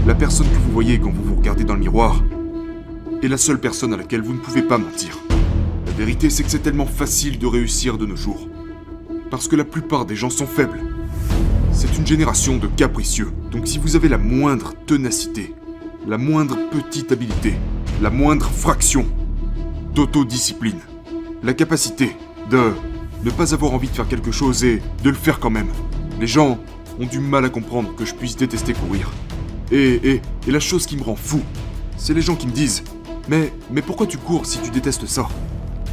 La personne que vous voyez quand vous vous regardez dans le miroir est la seule personne à laquelle vous ne pouvez pas mentir. La vérité, c'est que c'est tellement facile de réussir de nos jours. Parce que la plupart des gens sont faibles. C'est une génération de capricieux. Donc si vous avez la moindre ténacité, la moindre petite habileté, la moindre fraction d'autodiscipline, la capacité de ne pas avoir envie de faire quelque chose et de le faire quand même. Les gens ont du mal à comprendre que je puisse détester courir. Et la chose qui me rend fou, c'est les gens qui me disent « Mais pourquoi tu cours si tu détestes ça?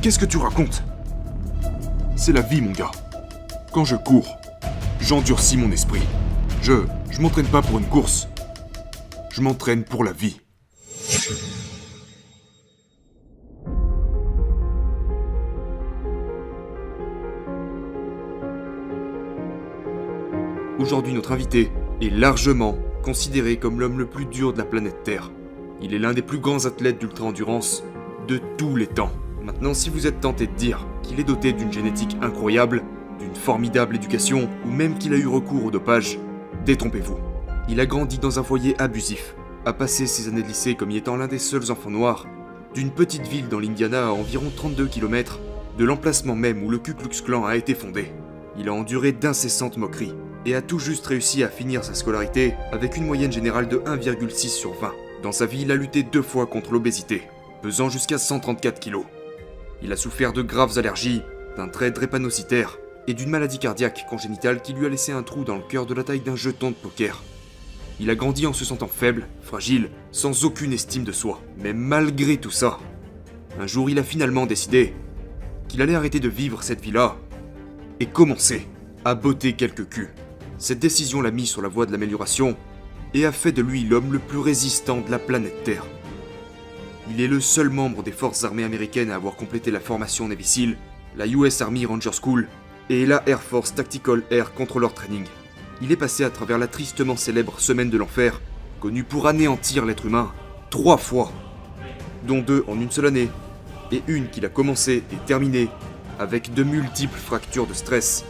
Qu'est-ce que tu racontes ?» C'est la vie, mon gars. Quand je cours, j'endurcis mon esprit. Je m'entraîne pas pour une course. Je m'entraîne pour la vie. Aujourd'hui, notre invité est largement considéré comme l'homme le plus dur de la planète Terre. Il est l'un des plus grands athlètes d'ultra-endurance de tous les temps. Maintenant, si vous êtes tenté de dire qu'il est doté d'une génétique incroyable, d'une formidable éducation, ou même qu'il a eu recours au dopage, détrompez-vous. Il a grandi dans un foyer abusif, a passé ses années de lycée comme y étant l'un des seuls enfants noirs, d'une petite ville dans l'Indiana à environ 32 km de l'emplacement même où le Ku Klux Klan a été fondé. Il a enduré d'incessantes moqueries, et a tout juste réussi à finir sa scolarité avec une moyenne générale de 1,6 sur 20. Dans sa vie, il a lutté 2 fois contre l'obésité, pesant jusqu'à 134 kg. Il a souffert de graves allergies, d'un trait drépanocytaire et d'une maladie cardiaque congénitale qui lui a laissé un trou dans le cœur de la taille d'un jeton de poker. Il a grandi en se sentant faible, fragile, sans aucune estime de soi. Mais malgré tout ça, un jour il a finalement décidé qu'il allait arrêter de vivre cette vie-là et commencer à botter quelques culs. Cette décision l'a mis sur la voie de l'amélioration et a fait de lui l'homme le plus résistant de la planète Terre. Il est le seul membre des forces armées américaines à avoir complété la formation Navy SEAL, la US Army Ranger School et la Air Force Tactical Air Controller Training. Il est passé à travers la tristement célèbre Semaine de l'Enfer, connue pour anéantir l'être humain 3 fois, dont 2 en une seule année, et une qu'il a commencé et terminée avec de multiples fractures de stress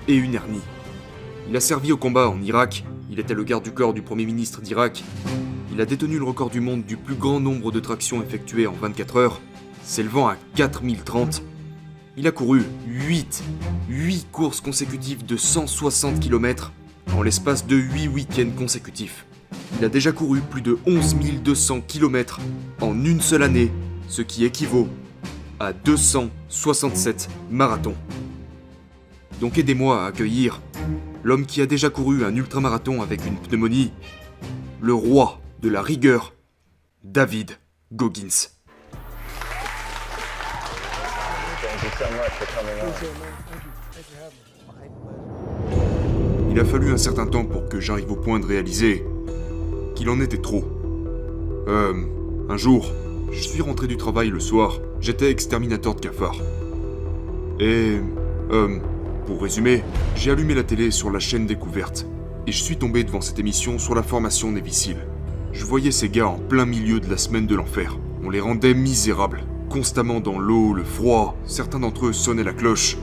et une hernie. Il a servi au combat en Irak, il était le garde du corps du premier ministre d'Irak, il a détenu le record du monde du plus grand nombre de tractions effectuées en 24 heures, s'élevant à 4030. Il a couru 8 courses consécutives de 160 km en l'espace de 8 week-ends consécutifs. Il a déjà couru plus de 11 200 km en une seule année, ce qui équivaut à 267 marathons. Donc aidez-moi à accueillir l'homme qui a déjà couru un ultramarathon avec une pneumonie, le roi de la rigueur, David Goggins. Il a fallu un certain temps pour que j'arrive au point de réaliser qu'il en était trop. Un jour, je suis rentré du travail le soir, j'étais exterminateur de cafards. Et, pour résumer, j'ai allumé la télé sur la chaîne Découverte, et je suis tombé devant cette émission sur la formation Navy SEAL. Je voyais ces gars en plein milieu de la Semaine de l'Enfer. On les rendait misérables, constamment dans l'eau, le froid, certains d'entre eux sonnaient la cloche.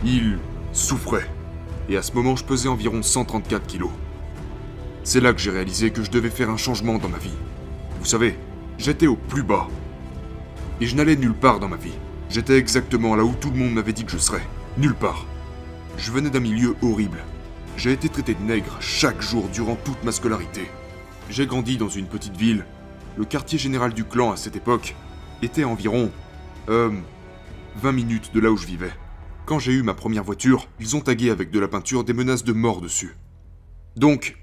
Ils souffraient. Et à ce moment, je pesais environ 134 kilos. C'est là que j'ai réalisé que je devais faire un changement dans ma vie. Vous savez, j'étais au plus bas. Et je n'allais nulle part dans ma vie. J'étais exactement là où tout le monde m'avait dit que je serais. Nulle part. Je venais d'un milieu horrible. J'ai été traité de nègre chaque jour durant toute ma scolarité. J'ai grandi dans une petite ville. Le quartier général du clan à cette époque était à environ 20 minutes de là où je vivais. Quand j'ai eu ma première voiture, ils ont tagué avec de la peinture des menaces de mort dessus. Donc,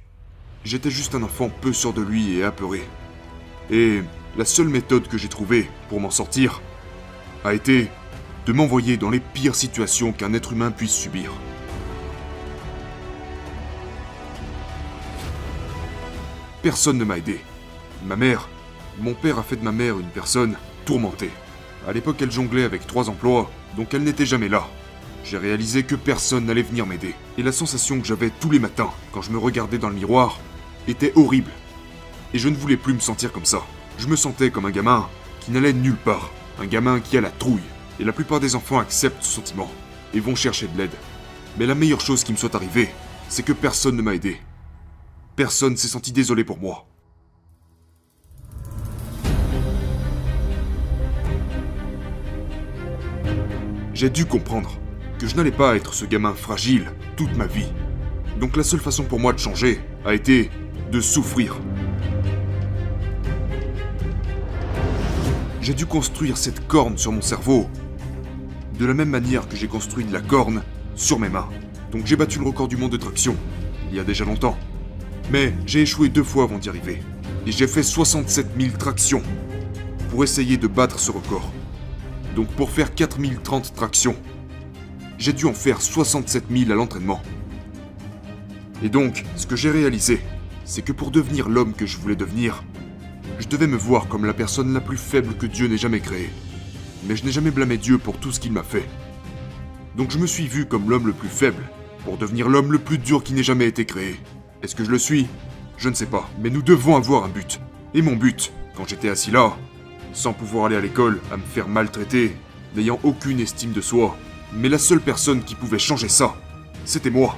j'étais juste un enfant peu sûr de lui et apeuré. Et la seule méthode que j'ai trouvée pour m'en sortir a été de m'envoyer dans les pires situations qu'un être humain puisse subir. Personne ne m'a aidé. Mon père a fait de ma mère une personne tourmentée. À l'époque, elle jonglait avec 3 emplois, donc elle n'était jamais là. J'ai réalisé que personne n'allait venir m'aider. Et la sensation que j'avais tous les matins, quand je me regardais dans le miroir, était horrible. Et je ne voulais plus me sentir comme ça. Je me sentais comme un gamin qui n'allait nulle part. Un gamin qui a la trouille. Et la plupart des enfants acceptent ce sentiment et vont chercher de l'aide. Mais la meilleure chose qui me soit arrivée, c'est que personne ne m'a aidé. Personne s'est senti désolé pour moi. J'ai dû comprendre que je n'allais pas être ce gamin fragile toute ma vie. Donc la seule façon pour moi de changer a été de souffrir. J'ai dû construire cette corne sur mon cerveau, de la même manière que j'ai construit de la corne sur mes mains. Donc j'ai battu le record du monde de traction, il y a déjà longtemps. Mais j'ai échoué 2 fois avant d'y arriver. Et j'ai fait 67 000 tractions pour essayer de battre ce record. Donc pour faire 4030 tractions, j'ai dû en faire 67 000 à l'entraînement. Et donc, ce que j'ai réalisé, c'est que pour devenir l'homme que je voulais devenir, je devais me voir comme la personne la plus faible que Dieu n'ait jamais créée. Mais je n'ai jamais blâmé Dieu pour tout ce qu'il m'a fait. Donc je me suis vu comme l'homme le plus faible, pour devenir l'homme le plus dur qui n'ait jamais été créé. Est-ce que je le suis? Je ne sais pas, mais nous devons avoir un but. Et mon but, quand j'étais assis là, sans pouvoir aller à l'école, à me faire maltraiter, n'ayant aucune estime de soi, mais la seule personne qui pouvait changer ça, c'était moi.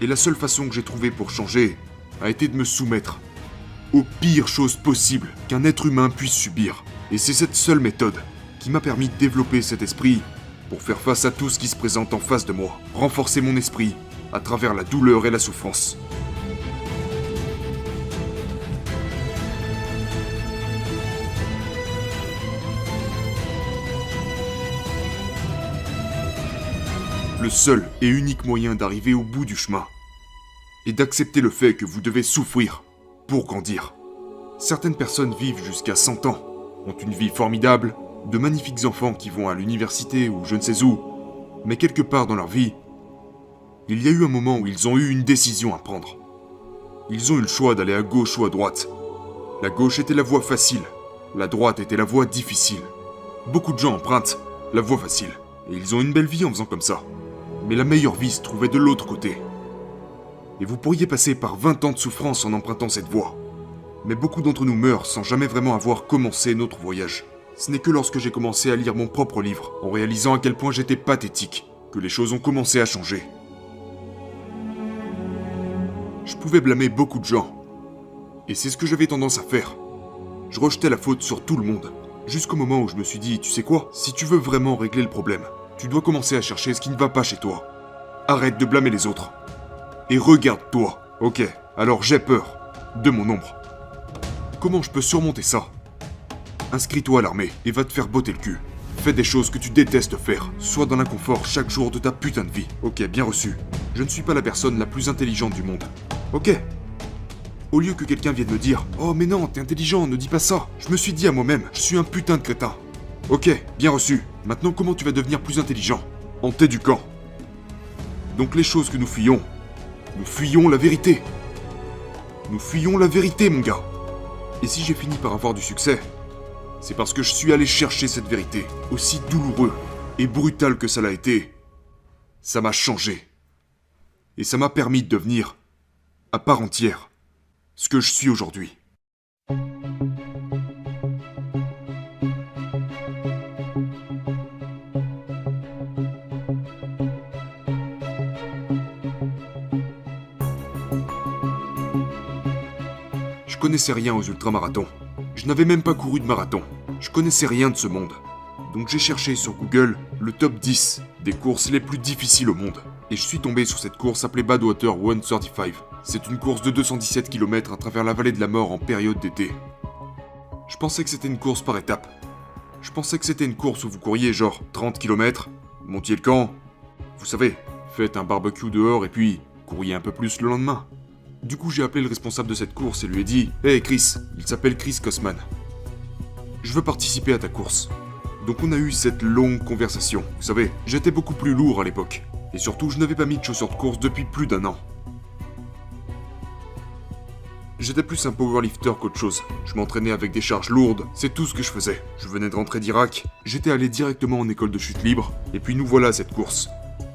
Et la seule façon que j'ai trouvée pour changer a été de me soumettre aux pires choses possibles qu'un être humain puisse subir. Et c'est cette seule méthode qui m'a permis de développer cet esprit pour faire face à tout ce qui se présente en face de moi, renforcer mon esprit à travers la douleur et la souffrance. Le seul et unique moyen d'arriver au bout du chemin est d'accepter le fait que vous devez souffrir pour grandir. Certaines personnes vivent jusqu'à 100 ans, ont une vie formidable, de magnifiques enfants qui vont à l'université ou je ne sais où, mais quelque part dans leur vie, il y a eu un moment où ils ont eu une décision à prendre. Ils ont eu le choix d'aller à gauche ou à droite. La gauche était la voie facile, la droite était la voie difficile. Beaucoup de gens empruntent la voie facile, et ils ont une belle vie en faisant comme ça. Mais la meilleure vie se trouvait de l'autre côté. Et vous pourriez passer par 20 ans de souffrance en empruntant cette voie. Mais beaucoup d'entre nous meurent sans jamais vraiment avoir commencé notre voyage. Ce n'est que lorsque j'ai commencé à lire mon propre livre, en réalisant à quel point j'étais pathétique, que les choses ont commencé à changer. Je pouvais blâmer beaucoup de gens. Et c'est ce que j'avais tendance à faire. Je rejetais la faute sur tout le monde. Jusqu'au moment où je me suis dit, tu sais quoi, si tu veux vraiment régler le problème, tu dois commencer à chercher ce qui ne va pas chez toi. Arrête de blâmer les autres. Et regarde-toi. Ok, alors j'ai peur de mon ombre. Comment je peux surmonter ça? Inscris-toi à l'armée et va te faire botter le cul. Fais des choses que tu détestes faire. Sois dans l'inconfort chaque jour de ta putain de vie. Ok, bien reçu. Je ne suis pas la personne la plus intelligente du monde. Ok. Au lieu que quelqu'un vienne me dire « Oh mais non, t'es intelligent, ne dis pas ça », je me suis dit à moi-même « Je suis un putain de crétin ». Ok, bien reçu. Maintenant, comment tu vas devenir plus intelligent? En t'éduquant. Donc les choses que nous fuyons la vérité. Nous fuyons la vérité, mon gars. Et si j'ai fini par avoir du succès, c'est parce que je suis allé chercher cette vérité. Aussi douloureux et brutal que ça l'a été, ça m'a changé. Et ça m'a permis de devenir, à part entière, ce que je suis aujourd'hui. Je connaissais rien aux ultramarathons. Je n'avais même pas couru de marathon. Je connaissais rien de ce monde. Donc j'ai cherché sur Google le top 10 des courses les plus difficiles au monde. Et je suis tombé sur cette course appelée Badwater 135. C'est une course de 217 km à travers la vallée de la mort en période d'été. Je pensais que c'était une course par étapes. Je pensais que c'était une course où vous couriez genre 30 km, montiez le camp, vous savez, faites un barbecue dehors et puis couriez un peu plus le lendemain. Du coup, j'ai appelé le responsable de cette course et lui ai dit « Hey Chris, il s'appelle Chris Kosman. Je veux participer à ta course. » Donc on a eu cette longue conversation. Vous savez, j'étais beaucoup plus lourd à l'époque. Et surtout, je n'avais pas mis de chaussures de course depuis plus d'1 an. J'étais plus un powerlifter qu'autre chose. Je m'entraînais avec des charges lourdes, c'est tout ce que je faisais. Je venais de rentrer d'Irak, j'étais allé directement en école de chute libre, et puis nous voilà à cette course.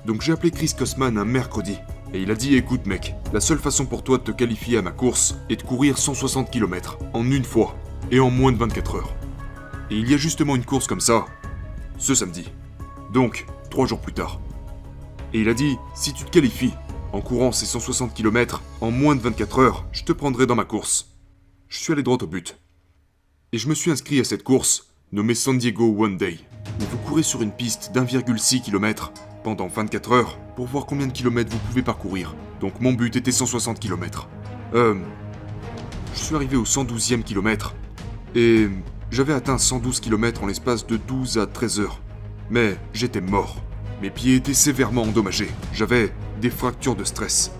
Donc j'ai appelé Chris Kosman un mercredi. Et il a dit « Écoute mec, la seule façon pour toi de te qualifier à ma course est de courir 160 km en une fois et en moins de 24 heures. Et il y a justement une course comme ça, ce samedi. Donc, 3 jours plus tard. Et il a dit « Si tu te qualifies, En courant ces 160 km, en moins de 24 heures, je te prendrai dans ma course. Je suis allé droit au but. Et je me suis inscrit à cette course, nommée San Diego One Day, où vous courez sur une piste d'1,6 km pendant 24 heures pour voir combien de kilomètres vous pouvez parcourir. Donc mon but était 160 km. Je suis arrivé au 112e kilomètre, et j'avais atteint 112 km en l'espace de 12 à 13 heures. Mais j'étais mort. Mes pieds étaient sévèrement endommagés. J'avais des fractures de stress,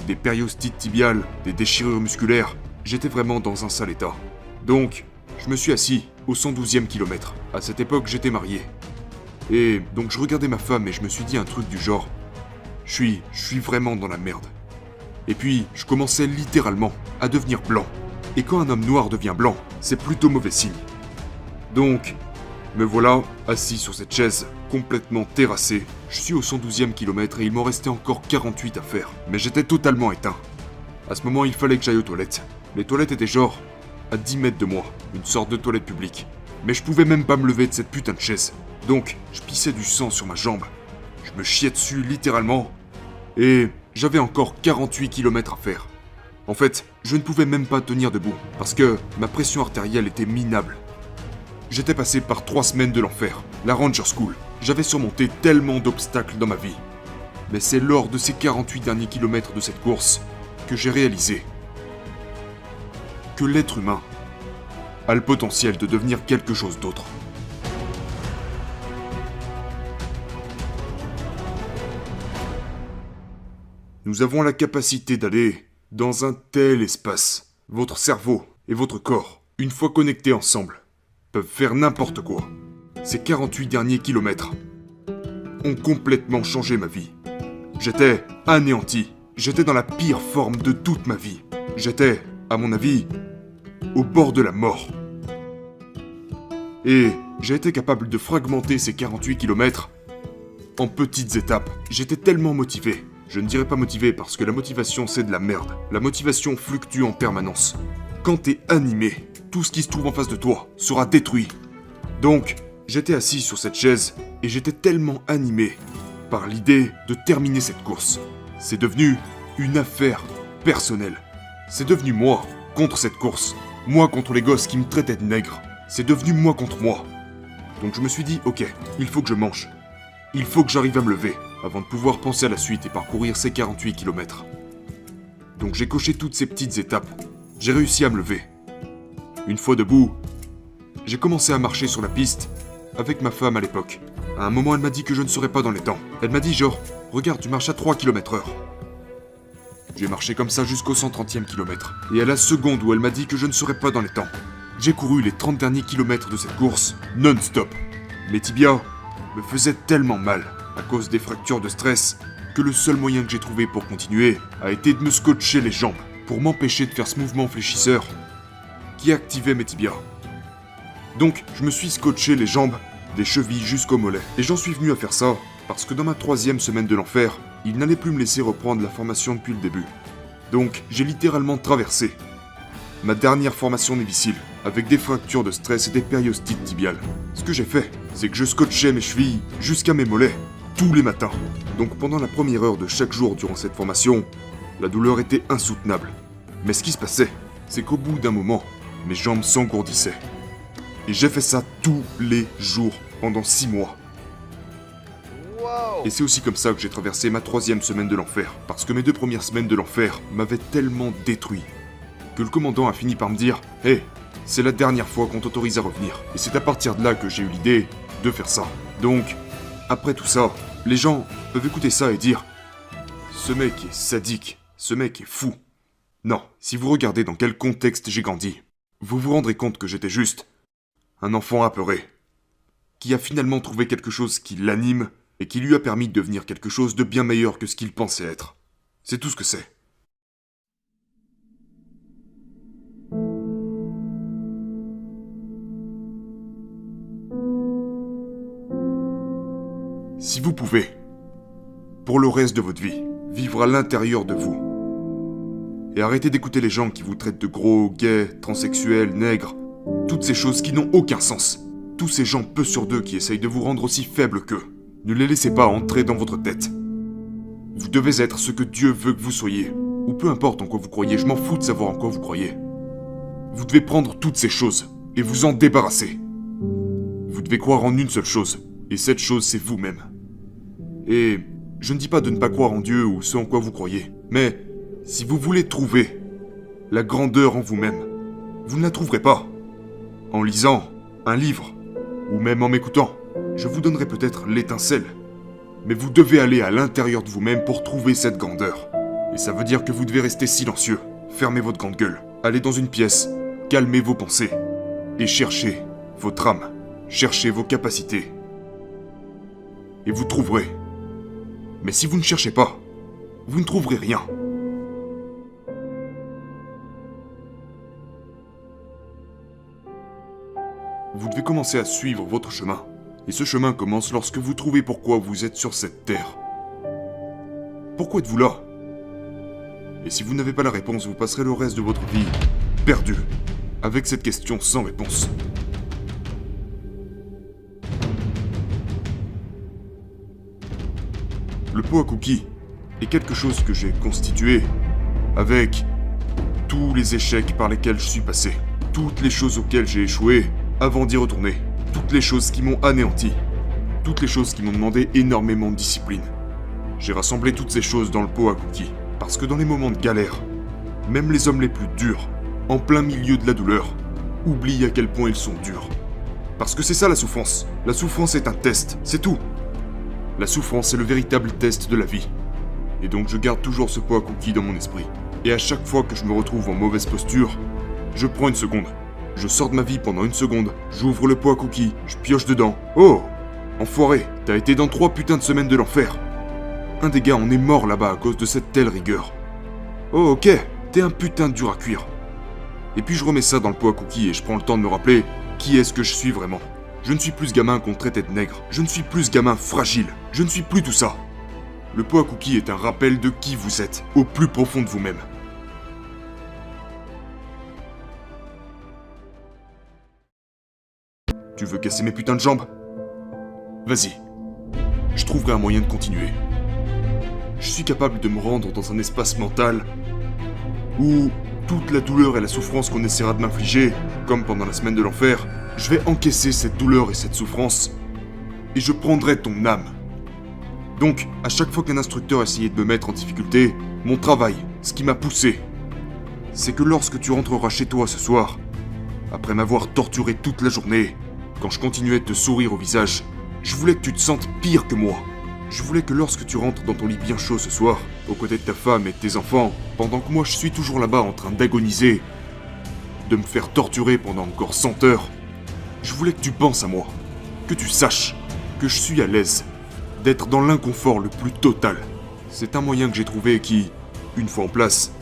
des périostites tibiales, des déchirures musculaires. J'étais vraiment dans un sale état. Donc, je me suis assis au 112e kilomètre. À cette époque, j'étais marié. Et donc je regardais ma femme et je me suis dit un truc du genre... Je suis vraiment dans la merde. Et puis, je commençais littéralement à devenir blanc. Et quand un homme noir devient blanc, c'est plutôt mauvais signe. Donc, me voilà assis sur cette chaise, complètement terrassé. Je suis au 112e kilomètre et il m'en restait encore 48 à faire. Mais j'étais totalement éteint. À ce moment, il fallait que j'aille aux toilettes. Les toilettes étaient genre à 10 mètres de moi, une sorte de toilette publique. Mais je pouvais même pas me lever de cette putain de chaise. Donc, je pissais du sang sur ma jambe. Je me chiais dessus littéralement. Et j'avais encore 48 km à faire. En fait, je ne pouvais même pas tenir debout, parce que ma pression artérielle était minable. J'étais passé par 3 semaines de l'enfer, la Ranger School. J'avais surmonté tellement d'obstacles dans ma vie. Mais c'est lors de ces 48 derniers kilomètres de cette course que j'ai réalisé que l'être humain a le potentiel de devenir quelque chose d'autre. Nous avons la capacité d'aller dans un tel espace. Votre cerveau et votre corps, une fois connectés ensemble, peuvent faire n'importe quoi. Ces 48 derniers kilomètres ont complètement changé ma vie. J'étais anéanti. J'étais dans la pire forme de toute ma vie. J'étais, à mon avis, au bord de la mort. Et j'ai été capable de fragmenter ces 48 kilomètres en petites étapes. J'étais tellement motivé. Je ne dirais pas motivé parce que la motivation c'est de la merde. La motivation fluctue en permanence. Quand t'es animé, tout ce qui se trouve en face de toi sera détruit. Donc, j'étais assis sur cette chaise et j'étais tellement animé par l'idée de terminer cette course. C'est devenu une affaire personnelle. C'est devenu moi contre cette course. Moi contre les gosses qui me traitaient de nègre. C'est devenu moi contre moi. Donc je me suis dit, ok, il faut que je mange. Il faut que j'arrive à me lever avant de pouvoir penser à la suite et parcourir ces 48 km. Donc j'ai coché toutes ces petites étapes. J'ai réussi à me lever. Une fois debout, j'ai commencé à marcher sur la piste avec ma femme à l'époque. À un moment, elle m'a dit que je ne serais pas dans les temps. Elle m'a dit genre, regarde, tu marches à 3 km/h. J'ai marché comme ça jusqu'au 130e kilomètre. Et à la seconde où elle m'a dit que je ne serais pas dans les temps, j'ai couru les 30 derniers kilomètres de cette course non-stop. Mes tibias me faisaient tellement mal à cause des fractures de stress que le seul moyen que j'ai trouvé pour continuer a été de me scotcher les jambes pour m'empêcher de faire ce mouvement fléchisseur qui activait mes tibias. Donc je me suis scotché les jambes des chevilles jusqu'aux mollets. Et j'en suis venu à faire ça parce que dans ma 3e semaine de l'enfer, il n'allait plus me laisser reprendre la formation depuis le début. Donc j'ai littéralement traversé ma dernière formation difficile avec des fractures de stress et des périostites tibiales. Ce que j'ai fait, c'est que je scotchais mes chevilles jusqu'à mes mollets tous les matins. Donc pendant la première heure de chaque jour durant cette formation, la douleur était insoutenable. Mais ce qui se passait, c'est qu'au bout d'un moment, mes jambes s'engourdissaient. Et j'ai fait ça tous les jours pendant 6 mois. Et c'est aussi comme ça que j'ai traversé ma 3e semaine de l'enfer. Parce que mes 2 premières semaines de l'enfer m'avaient tellement détruit que le commandant a fini par me dire « Hey, c'est la dernière fois qu'on t'autorise à revenir. » Et c'est à partir de là que j'ai eu l'idée de faire ça. Donc, après tout ça, les gens peuvent écouter ça et dire « Ce mec est sadique, ce mec est fou. » Non, si vous regardez dans quel contexte j'ai grandi, vous vous rendrez compte que j'étais juste un enfant apeuré, qui a finalement trouvé quelque chose qui l'anime et qui lui a permis de devenir quelque chose de bien meilleur que ce qu'il pensait être. C'est tout ce que c'est. Si vous pouvez, pour le reste de votre vie, vivre à l'intérieur de vous, et arrêter d'écouter les gens qui vous traitent de gros, gays, transsexuels, nègres, toutes ces choses qui n'ont aucun sens, tous ces gens peu sur deux qui essayent de vous rendre aussi faible qu'eux, ne les laissez pas entrer dans votre tête. Vous devez être ce que Dieu veut que vous soyez. Ou peu importe en quoi vous croyez, je m'en fous de savoir en quoi vous croyez. Vous devez prendre toutes ces choses et vous en débarrasser. Vous devez croire en une seule chose, et cette chose c'est vous-même. Et je ne dis pas de ne pas croire en Dieu ou ce en quoi vous croyez, mais si vous voulez trouver la grandeur en vous-même, vous ne la trouverez pas en lisant un livre, ou même en m'écoutant. Je vous donnerai peut-être l'étincelle, mais vous devez aller à l'intérieur de vous-même pour trouver cette grandeur. Et ça veut dire que vous devez rester silencieux, fermer votre grande gueule, aller dans une pièce, calmer vos pensées, et chercher votre âme, chercher vos capacités. Et vous trouverez. Mais si vous ne cherchez pas, vous ne trouverez rien. Vous devez commencer à suivre votre chemin. Et ce chemin commence lorsque vous trouvez pourquoi vous êtes sur cette terre. Pourquoi êtes-vous là? Et si vous n'avez pas la réponse, vous passerez le reste de votre vie perdu, avec cette question sans réponse. Le pot à cookies est quelque chose que j'ai constitué avec tous les échecs par lesquels je suis passé, toutes les choses auxquelles j'ai échoué avant d'y retourner, toutes les choses qui m'ont anéanti, toutes les choses qui m'ont demandé énormément de discipline. J'ai rassemblé toutes ces choses dans le pot à cookies, parce que dans les moments de galère, même les hommes les plus durs, en plein milieu de la douleur, oublient à quel point ils sont durs. Parce que c'est ça la souffrance. La souffrance est un test, c'est tout. La souffrance est le véritable test de la vie. Et donc je garde toujours ce pot à cookies dans mon esprit. Et à chaque fois que je me retrouve en mauvaise posture, je prends une seconde. Je sors de ma vie pendant une seconde, j'ouvre le pot à cookies, je pioche dedans. Oh! Enfoiré, t'as été dans 3 putains de semaines de l'enfer. Un des gars en est mort là-bas à cause de cette telle rigueur. Oh ok, t'es un putain de dur à cuire. Et puis je remets ça dans le pot à cookies et je prends le temps de me rappeler qui est-ce que je suis vraiment. Je ne suis plus ce gamin qu'on traitait de nègre. Je ne suis plus ce gamin fragile. Je ne suis plus tout ça. Le pot à cookies est un rappel de qui vous êtes, au plus profond de vous-même. Tu veux casser mes putains de jambes? Vas-y. Je trouverai un moyen de continuer. Je suis capable de me rendre dans un espace mental où toute la douleur et la souffrance qu'on essaiera de m'infliger, comme pendant la semaine de l'enfer, je vais encaisser cette douleur et cette souffrance, et je prendrai ton âme. Donc, à chaque fois qu'un instructeur essayait de me mettre en difficulté, mon travail, ce qui m'a poussé, c'est que lorsque tu rentreras chez toi ce soir, après m'avoir torturé toute la journée, quand je continuais de te sourire au visage, je voulais que tu te sentes pire que moi. Je voulais que lorsque tu rentres dans ton lit bien chaud ce soir, aux côtés de ta femme et de tes enfants, pendant que moi je suis toujours là-bas en train d'agoniser, de me faire torturer pendant encore 100 heures, je voulais que tu penses à moi, que tu saches que je suis à l'aise, d'être dans l'inconfort le plus total. C'est un moyen que j'ai trouvé qui, une fois en place,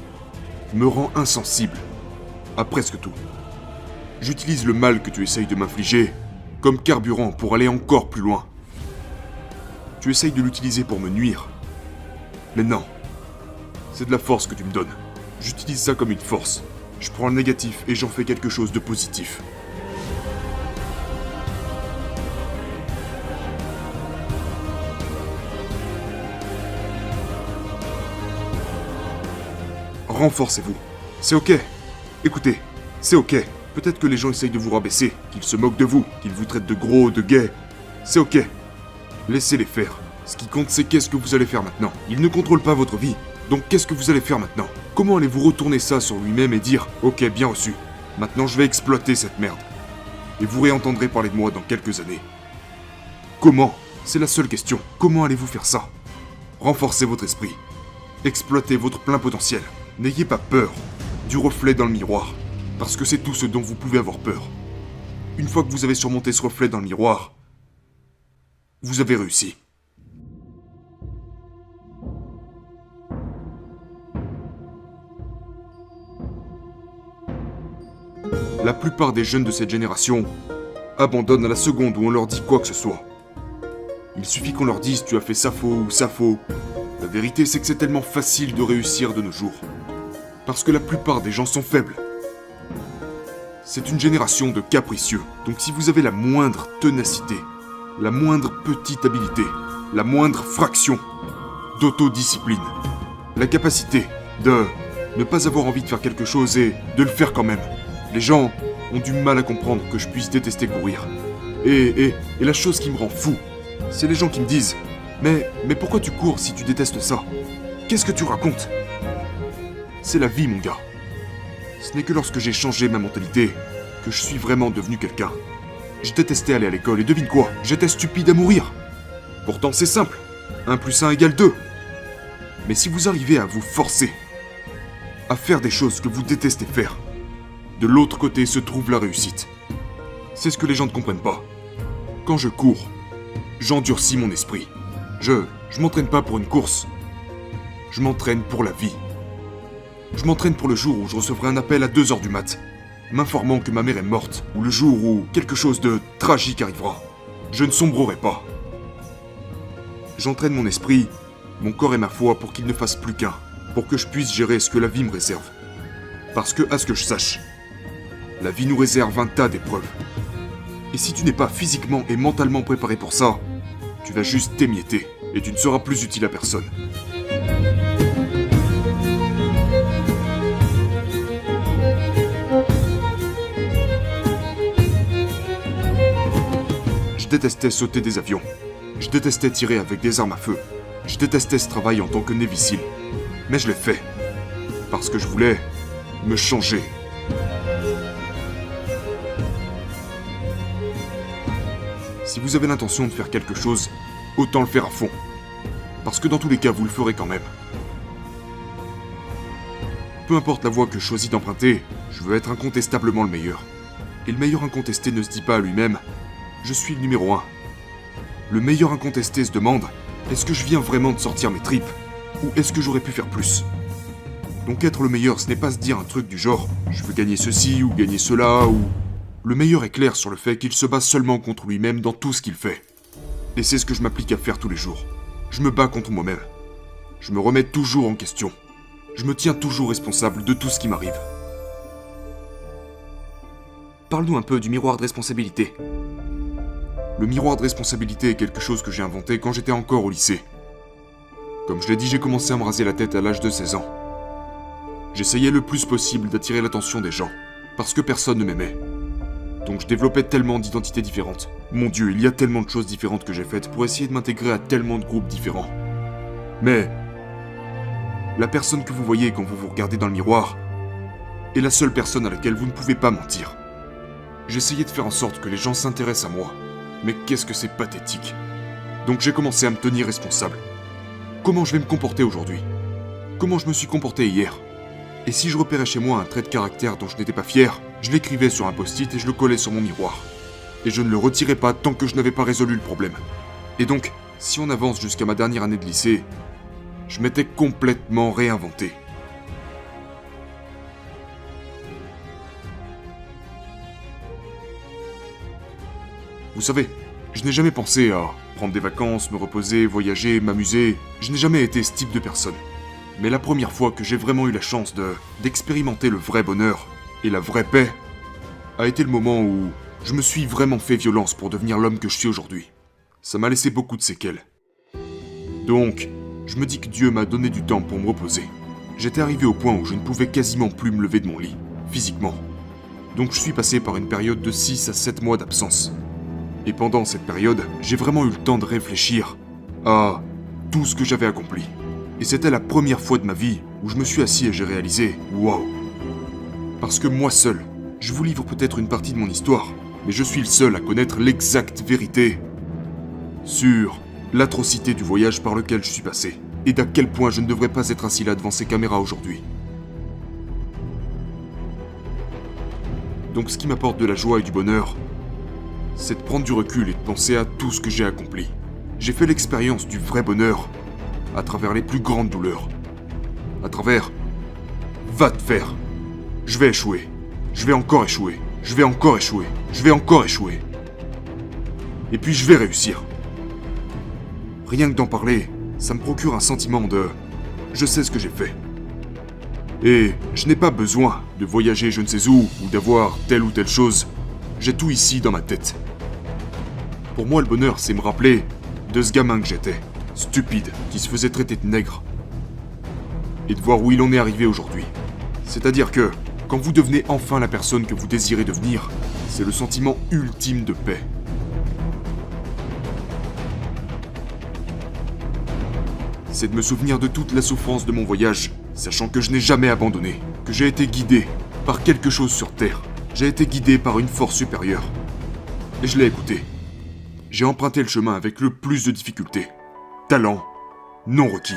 me rend insensible à presque tout. J'utilise le mal que tu essayes de m'infliger comme carburant pour aller encore plus loin. Tu essayes de l'utiliser pour me nuire. Mais non. C'est de la force que tu me donnes. J'utilise ça comme une force. Je prends le négatif et j'en fais quelque chose de positif. Renforcez-vous. C'est ok. Écoutez, c'est ok. Peut-être que les gens essayent de vous rabaisser, qu'ils se moquent de vous, qu'ils vous traitent de gros, de gays. C'est ok. Laissez-les faire. Ce qui compte, c'est qu'est-ce que vous allez faire maintenant. Ils ne contrôlent pas votre vie. Donc qu'est-ce que vous allez faire maintenant? Comment allez-vous retourner ça sur lui-même et dire « Ok, bien reçu. Maintenant, je vais exploiter cette merde. » Et vous réentendrez parler de moi dans quelques années. Comment? C'est la seule question. Comment allez-vous faire ça? Renforcez votre esprit. Exploitez votre plein potentiel. N'ayez pas peur du reflet dans le miroir. Parce que c'est tout ce dont vous pouvez avoir peur. Une fois que vous avez surmonté ce reflet dans le miroir, vous avez réussi. La plupart des jeunes de cette génération abandonnent à la seconde où on leur dit quoi que ce soit. Il suffit qu'on leur dise « tu as fait ça faux » ou « ça faux ». La vérité, c'est que c'est tellement facile de réussir de nos jours. Parce que la plupart des gens sont faibles. C'est une génération de capricieux. Donc si vous avez la moindre ténacité, la moindre petite habilité, la moindre fraction d'autodiscipline. La capacité de ne pas avoir envie de faire quelque chose et de le faire quand même. Les gens ont du mal à comprendre que je puisse détester courir. Et la chose qui me rend fou, c'est les gens qui me disent « Mais pourquoi tu cours si tu détestes ça? Qu'est-ce que tu racontes ?» C'est la vie, mon gars. Ce n'est que lorsque j'ai changé ma mentalité que je suis vraiment devenu quelqu'un. Je détestais aller à l'école et devine quoi? J'étais stupide à mourir. Pourtant c'est simple. 1 + 1 = 2. Mais si vous arrivez à vous forcer à faire des choses que vous détestez faire, de l'autre côté se trouve la réussite. C'est ce que les gens ne comprennent pas. Quand je cours, j'endurcis mon esprit. Je m'entraîne pas pour une course. Je m'entraîne pour la vie. Je m'entraîne pour le jour où je recevrai un appel à 2h du mat', m'informant que ma mère est morte, ou le jour où quelque chose de tragique arrivera. Je ne sombrerai pas. J'entraîne mon esprit, mon corps et ma foi pour qu'ils ne fassent plus qu'un, pour que je puisse gérer ce que la vie me réserve. Parce que, à ce que je sache, la vie nous réserve un tas d'épreuves. Et si tu n'es pas physiquement et mentalement préparé pour ça, tu vas juste t'émietter et tu ne seras plus utile à personne. Je détestais sauter des avions. Je détestais tirer avec des armes à feu. Je détestais ce travail en tant que Navy SEAL. Mais je l'ai fait. Parce que je voulais me changer. Si vous avez l'intention de faire quelque chose, autant le faire à fond. Parce que dans tous les cas, vous le ferez quand même. Peu importe la voie que je choisis d'emprunter, je veux être incontestablement le meilleur. Et le meilleur incontesté ne se dit pas à lui-même « Je suis le numéro 1 ». Le meilleur incontesté se demande « Est-ce que je viens vraiment de sortir mes tripes ? Ou est-ce que j'aurais pu faire plus ?» Donc être le meilleur, ce n'est pas se dire un truc du genre « Je veux gagner ceci ou gagner cela ou... » Le meilleur est clair sur le fait qu'il se bat seulement contre lui-même dans tout ce qu'il fait. Et c'est ce que je m'applique à faire tous les jours. Je me bats contre moi-même. Je me remets toujours en question. Je me tiens toujours responsable de tout ce qui m'arrive. Parle-nous un peu du miroir de responsabilité. Le miroir de responsabilité est quelque chose que j'ai inventé quand j'étais encore au lycée. Comme je l'ai dit, j'ai commencé à me raser la tête à l'âge de 16 ans. J'essayais le plus possible d'attirer l'attention des gens, parce que personne ne m'aimait. Donc je développais tellement d'identités différentes. Mon Dieu, il y a tellement de choses différentes que j'ai faites pour essayer de m'intégrer à tellement de groupes différents. Mais la personne que vous voyez quand vous vous regardez dans le miroir est la seule personne à laquelle vous ne pouvez pas mentir. J'essayais de faire en sorte que les gens s'intéressent à moi. Mais qu'est-ce que c'est pathétique. Donc j'ai commencé à me tenir responsable. Comment je vais me comporter aujourd'hui? Comment je me suis comporté hier? Et si je repérais chez moi un trait de caractère dont je n'étais pas fier, je l'écrivais sur un post-it et je le collais sur mon miroir. Et je ne le retirais pas tant que je n'avais pas résolu le problème. Et donc, si on avance jusqu'à ma dernière année de lycée, je m'étais complètement réinventé. Vous savez, je n'ai jamais pensé à prendre des vacances, me reposer, voyager, m'amuser. Je n'ai jamais été ce type de personne. Mais la première fois que j'ai vraiment eu la chance d'expérimenter le vrai bonheur et la vraie paix a été le moment où je me suis vraiment fait violence pour devenir l'homme que je suis aujourd'hui. Ça m'a laissé beaucoup de séquelles. Donc, je me dis que Dieu m'a donné du temps pour me reposer. J'étais arrivé au point où je ne pouvais quasiment plus me lever de mon lit, physiquement. Donc je suis passé par une période de 6 à 7 mois d'absence. Et pendant cette période, j'ai vraiment eu le temps de réfléchir à tout ce que j'avais accompli. Et c'était la première fois de ma vie où je me suis assis et j'ai réalisé « Waouh !» Parce que moi seul, je vous livre peut-être une partie de mon histoire, mais je suis le seul à connaître l'exacte vérité sur l'atrocité du voyage par lequel je suis passé, et d'à quel point je ne devrais pas être assis là devant ces caméras aujourd'hui. Donc ce qui m'apporte de la joie et du bonheur, c'est de prendre du recul et de penser à tout ce que j'ai accompli. J'ai fait l'expérience du vrai bonheur à travers les plus grandes douleurs. À travers « Va te faire ! Je vais échouer. Je vais encore échouer. Je vais encore échouer. Je vais encore échouer. Et puis je vais réussir. » Rien que d'en parler, ça me procure un sentiment de « Je sais ce que j'ai fait. » Et je n'ai pas besoin de voyager je ne sais où ou d'avoir telle ou telle chose. J'ai tout ici dans ma tête. Pour moi, le bonheur, c'est me rappeler de ce gamin que j'étais. stupide, qui se faisait traiter de nègre. Et de voir où il en est arrivé aujourd'hui. C'est-à-dire que, quand vous devenez enfin la personne que vous désirez devenir, c'est le sentiment ultime de paix. C'est de me souvenir de toute la souffrance de mon voyage, sachant que je n'ai jamais abandonné, que j'ai été guidé par quelque chose sur Terre. J'ai été guidé par une force supérieure. Et je l'ai écouté. J'ai emprunté le chemin avec le plus de difficultés. Talent non requis.